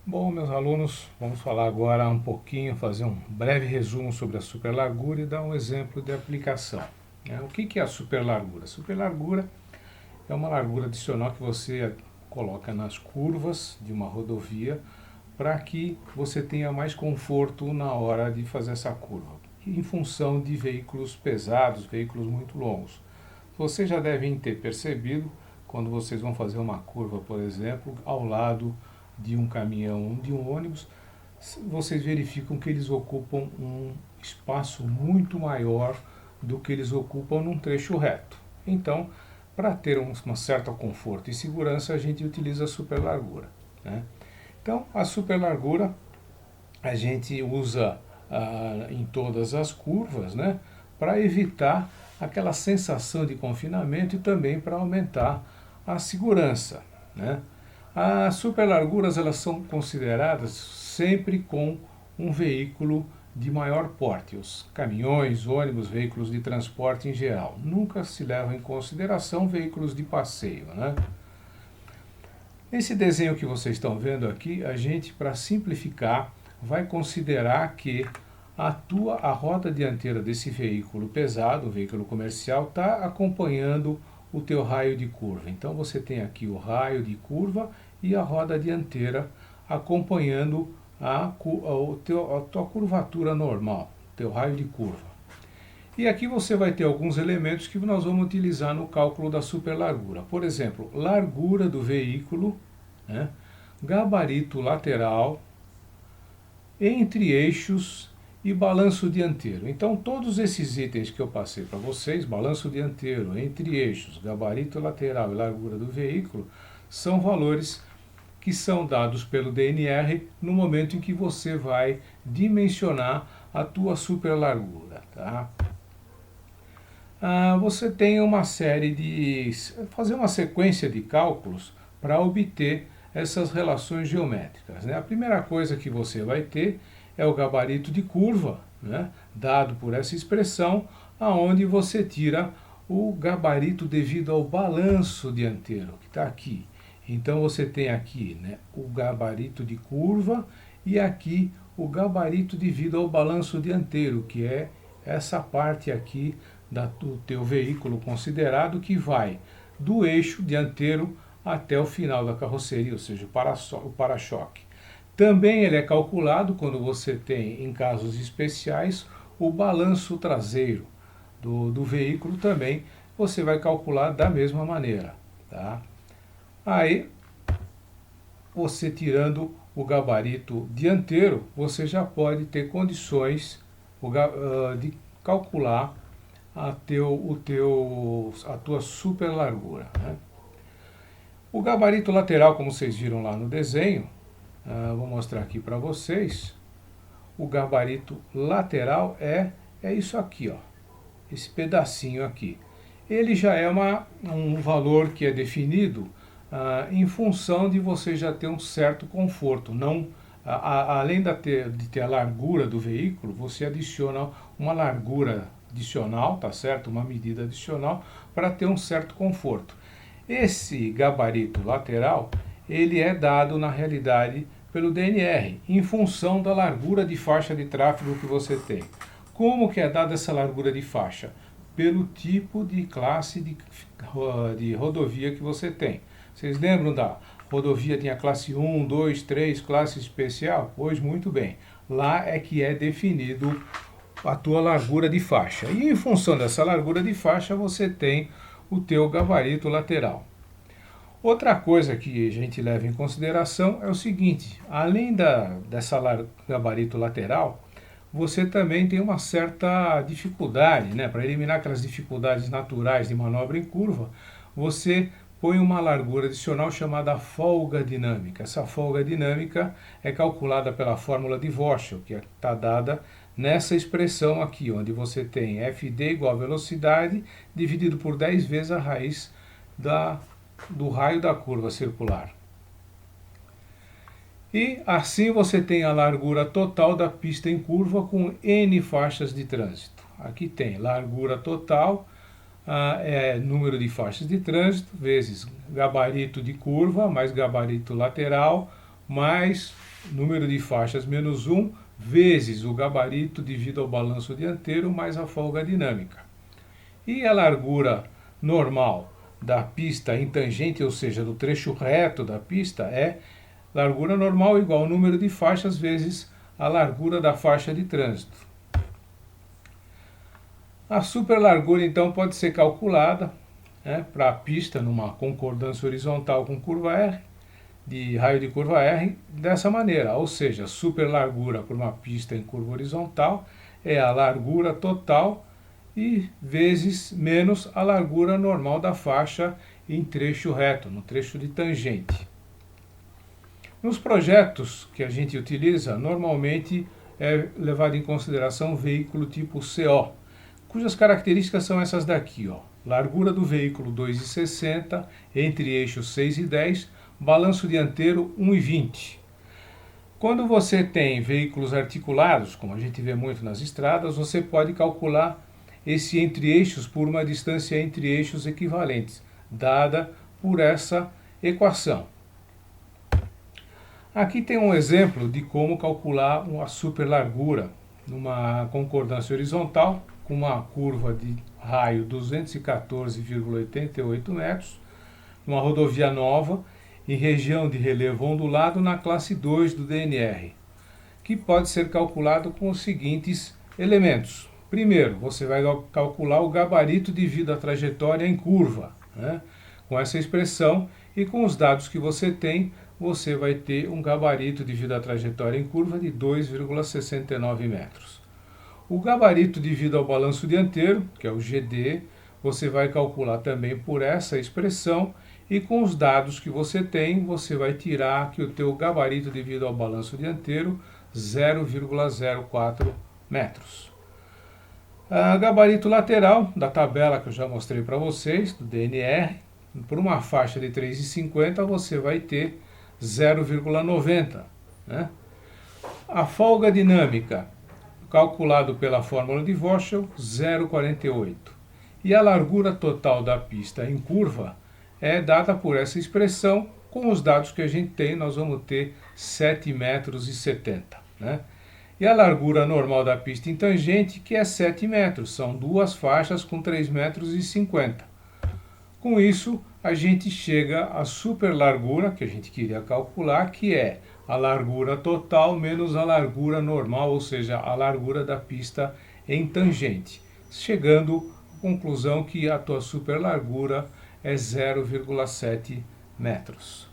Bom, meus alunos, vamos falar agora um pouquinho, fazer um breve resumo sobre a superlargura e dar um exemplo de aplicação. O que é a superlargura? A superlargura é uma largura adicional que você coloca nas curvas de uma rodovia para que você tenha mais conforto na hora de fazer essa curva, em função de veículos pesados, veículos muito longos. Vocês já devem ter percebido, quando vocês vão fazer uma curva, por exemplo, ao lado de um caminhão, de um ônibus, vocês verificam que eles ocupam um espaço muito maior do que eles ocupam num trecho reto. Então, para ter um certo conforto e segurança, a gente utiliza a superlargura, né? Então, a superlargura a gente usa em todas as curvas, né, para evitar aquela sensação de confinamento e também para aumentar a segurança, né? As superlarguras elas são consideradas sempre com um veículo de maior porte, os caminhões, ônibus, veículos de transporte em geral. Nunca se leva em consideração veículos de passeio, né? Esse desenho que vocês estão vendo aqui, a gente, para simplificar, vai considerar que a roda dianteira desse veículo pesado, o veículo comercial, está acompanhando o teu raio de curva. Então você tem aqui o raio de curva e a roda dianteira acompanhando a tua curvatura normal, teu raio de curva. E aqui você vai ter alguns elementos que nós vamos utilizar no cálculo da superlargura. Por exemplo, largura do veículo, né? Gabarito lateral, entre eixos e balanço dianteiro. Então, todos esses itens que eu passei para vocês, balanço dianteiro, entre eixos, gabarito lateral e largura do veículo, são valores que são dados pelo DNR no momento em que você vai dimensionar a tua superlargura, tá? Você tem uma série de... fazer uma sequência de cálculos para obter essas relações geométricas, né? A primeira coisa que você vai ter é o gabarito de curva, né, dado por essa expressão, aonde você tira o gabarito devido ao balanço dianteiro, que está aqui. Então você tem aqui, né, o gabarito de curva e aqui o gabarito devido ao balanço dianteiro, que é essa parte aqui do teu veículo considerado que vai do eixo dianteiro até o final da carroceria, ou seja, o para-choque. Também ele é calculado quando você tem, em casos especiais, o balanço traseiro do veículo também, você vai calcular da mesma maneira, tá? Aí, você tirando o gabarito dianteiro, você já pode ter condições de calcular a tua superlargura, né? O gabarito lateral, como vocês viram lá no desenho, vou mostrar aqui para vocês. O gabarito lateral é isso aqui, ó, esse pedacinho aqui. Ele já é um valor que é definido em função de você já ter um certo conforto. Não, além de ter a largura do veículo, você adiciona uma largura adicional, tá certo? Uma medida adicional para ter um certo conforto. Esse gabarito lateral, ele é dado na realidade pelo DNR, em função da largura de faixa de tráfego que você tem. Como que é dada essa largura de faixa? Pelo tipo de classe de rodovia que você tem. Vocês lembram da rodovia tinha classe 1, 2, 3, classe especial? Pois muito bem, lá é que é definido a tua largura de faixa. E em função dessa largura de faixa você tem o teu gabarito lateral. Outra coisa que a gente leva em consideração é o seguinte, além dessa gabarito lateral, você também tem uma certa dificuldade, né? Para eliminar aquelas dificuldades naturais de manobra em curva, você põe uma largura adicional chamada folga dinâmica. Essa folga dinâmica é calculada pela fórmula de Worschel, que está dada nessa expressão aqui, onde você tem Fd igual a velocidade dividido por 10 vezes a raiz do raio da curva circular. E assim você tem a largura total da pista em curva com N faixas de trânsito. Aqui tem largura total, número de faixas de trânsito, vezes gabarito de curva, mais gabarito lateral, mais número de faixas menos 1, vezes o gabarito devido ao balanço dianteiro mais a folga dinâmica. E a largura normal da pista em tangente, ou seja, do trecho reto da pista, é largura normal igual ao número de faixas vezes a largura da faixa de trânsito. A superlargura, então, pode ser calculada para a pista numa concordância horizontal com curva R, de raio de curva R, dessa maneira, ou seja, superlargura por uma pista em curva horizontal é a largura total e vezes menos a largura normal da faixa em trecho reto, no trecho de tangente. Nos projetos que a gente utiliza, normalmente é levado em consideração veículo tipo CO, cujas características são essas daqui, ó. Largura do veículo 2,60, entre eixos 6 e 10, balanço dianteiro 1,20. Quando você tem veículos articulados, como a gente vê muito nas estradas, você pode calcular esse entre eixos por uma distância entre eixos equivalentes, dada por essa equação. Aqui tem um exemplo de como calcular uma superlargura numa concordância horizontal, com uma curva de raio 214,88 metros, numa rodovia nova, em região de relevo ondulado na classe 2 do DNR, que pode ser calculado com os seguintes elementos. Primeiro, você vai calcular o gabarito devido à trajetória em curva, com essa expressão, e com os dados que você tem, você vai ter um gabarito devido à trajetória em curva de 2,69 metros. O gabarito devido ao balanço dianteiro, que é o GD, você vai calcular também por essa expressão, e com os dados que você tem, você vai tirar que o teu gabarito devido ao balanço dianteiro 0,04 metros. Gabarito lateral, da tabela que eu já mostrei para vocês, do DNR, por uma faixa de 3,50 você vai ter 0,90. A folga dinâmica, calculado pela fórmula de Voschel, 0,48. E a largura total da pista em curva é dada por essa expressão. Com os dados que a gente tem, nós vamos ter 7,70 metros. E a largura normal da pista em tangente, que é 7 metros. São duas faixas com 3,50 metros. Com isso, a gente chega à superlargura, que a gente queria calcular, que é a largura total menos a largura normal, ou seja, a largura da pista em tangente. Chegando à conclusão que a tua superlargura é 0,7 metros.